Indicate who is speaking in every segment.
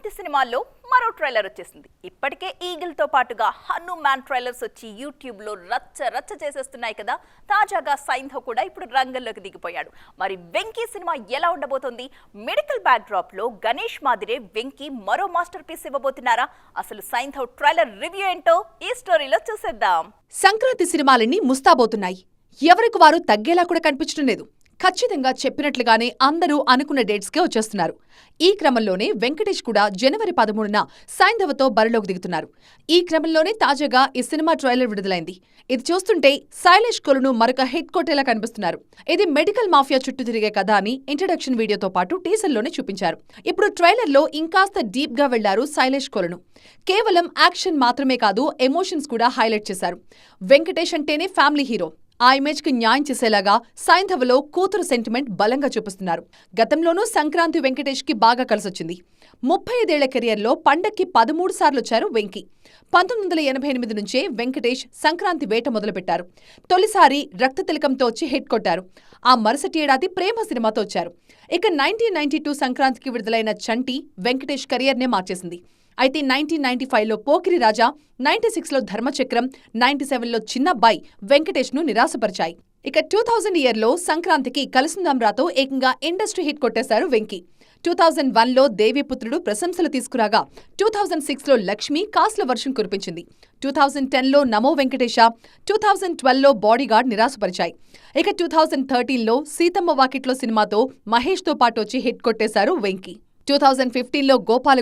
Speaker 1: వెంకి సినిమాల్లో మరో ట్రైలర్ వచ్చేసింది. ఇప్పటికే ఈగిల్ తో పాటుగా హనుమాన్ ట్రైలర్స్ వచ్చి యూట్యూబ్ లో రచ్చ చేసేస్తున్నాయి కదా. తాజాగా సైంధవ్ కూడా ఇప్పుడు రంగంలోకి దిగిపోయాడు. మరి వెంకీ సినిమా ఎలా ఉండబోతోంది? మెడికల్ బ్యాక్ డ్రాప్ లో గణేష్ మాదిరే వెంకీ మరో మాస్టర్ పీస్ ఇవ్వబోతున్నారా? అసలు సైంధవ్ ట్రైలర్ రివ్యూ ఏంటో ఈ స్టోరీలో చూసేద్దాం.
Speaker 2: సంక్రాంతి సినిమాలన్నీ ముస్తాబోతున్నాయి. ఎవరికి వారు తగ్గేలా కూడా కనిపించడం లేదు. ఖచ్చితంగా చెప్పినట్లుగానే అందరూ అనుకున్న డేట్స్కే వచ్చేస్తున్నారు. ఈ క్రమంలోనే వెంకటేష్ కూడా జనవరి 13న సైంధవతో బరిలోకి దిగుతున్నారు. ఈ క్రమంలోనే తాజాగా ఈ సినిమా ట్రైలర్ విడుదలైంది. ఇది చూస్తుంటే శైలేష్ కొలను మరొక హిట్ కొట్టేలా కనిపిస్తున్నారు. ఇది మెడికల్ మాఫియా చుట్టూ తిరిగే కథ అని ఇంట్రడక్షన్ వీడియోతో పాటు టీజర్లోనే చూపించారు. ఇప్పుడు ట్రైలర్లో ఇంకాస్త డీప్ గా వెళ్లారు శైలేష్ కొలను. కేవలం యాక్షన్ మాత్రమే కాదు, ఎమోషన్స్ కూడా హైలైట్ చేశారు. వెంకటేష్ అంటేనే ఫ్యామిలీ హీరో. ఆ ఇమేజ్ కి న్యాయం చేసేలాగా సైంధవలో కూతురు సెంటిమెంట్ బలంగా చూపిస్తున్నారు. గతంలోనూ సంక్రాంతి వెంకటేష్ కి బాగా కలిసొచ్చింది. 35 ఏళ్ల కెరియర్లో పండక్కి 13 సార్లు వచ్చారు వెంకీ. 1988 నుంచే వెంకటేష్ సంక్రాంతి వేట మొదలుపెట్టారు. తొలిసారి రక్త తిలకంతో వచ్చి హిట్ కొట్టారు. ఆ మరుసటి ఏడాది ప్రేమ సినిమాతో వచ్చారు. ఇక 1992 సంక్రాంతికి విడుదలైన చంటి వెంకటేష్ కెరియర్నే మార్చేసింది. అయితే 1995లో పోకిరి రాజా, 96లో ధర్మచక్రం, 97లో చిన్నబ్బాయి వెంకటేష్ను నిరాశపరిచాయి. ఇక 2000 ఇయర్లో సంక్రాంతికి కలుసుందాం రాతో ఏకంగా ఇండస్ట్రీ హిట్ కొట్టేశారు వెంకీ. 2001లో దేవీపుత్రుడు ప్రశంసలు తీసుకురాగా 2006లో లక్ష్మి కాస్ల వర్షం కురిపించింది. 2010లో నమో వెంకటేశ, 2012లో బాడీగార్డ్ నిరాశపరిచాయి. ఇక 2013లో సీతమ్మ వాకిట్లో సినిమాతో మహేష్తో పాటు వచ్చి హిట్ కొట్టేశారు వెంకీ. 2015లో గోపాల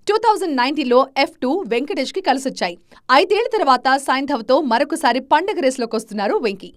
Speaker 2: 2019లో F2 వెంకటేష్ కి కలిసొచ్చాయి. 5 ఏళ్ల తర్వాత సైంధవ్తో మరొకసారి పండగ రేసులోకొస్తున్నారు వెంకీ.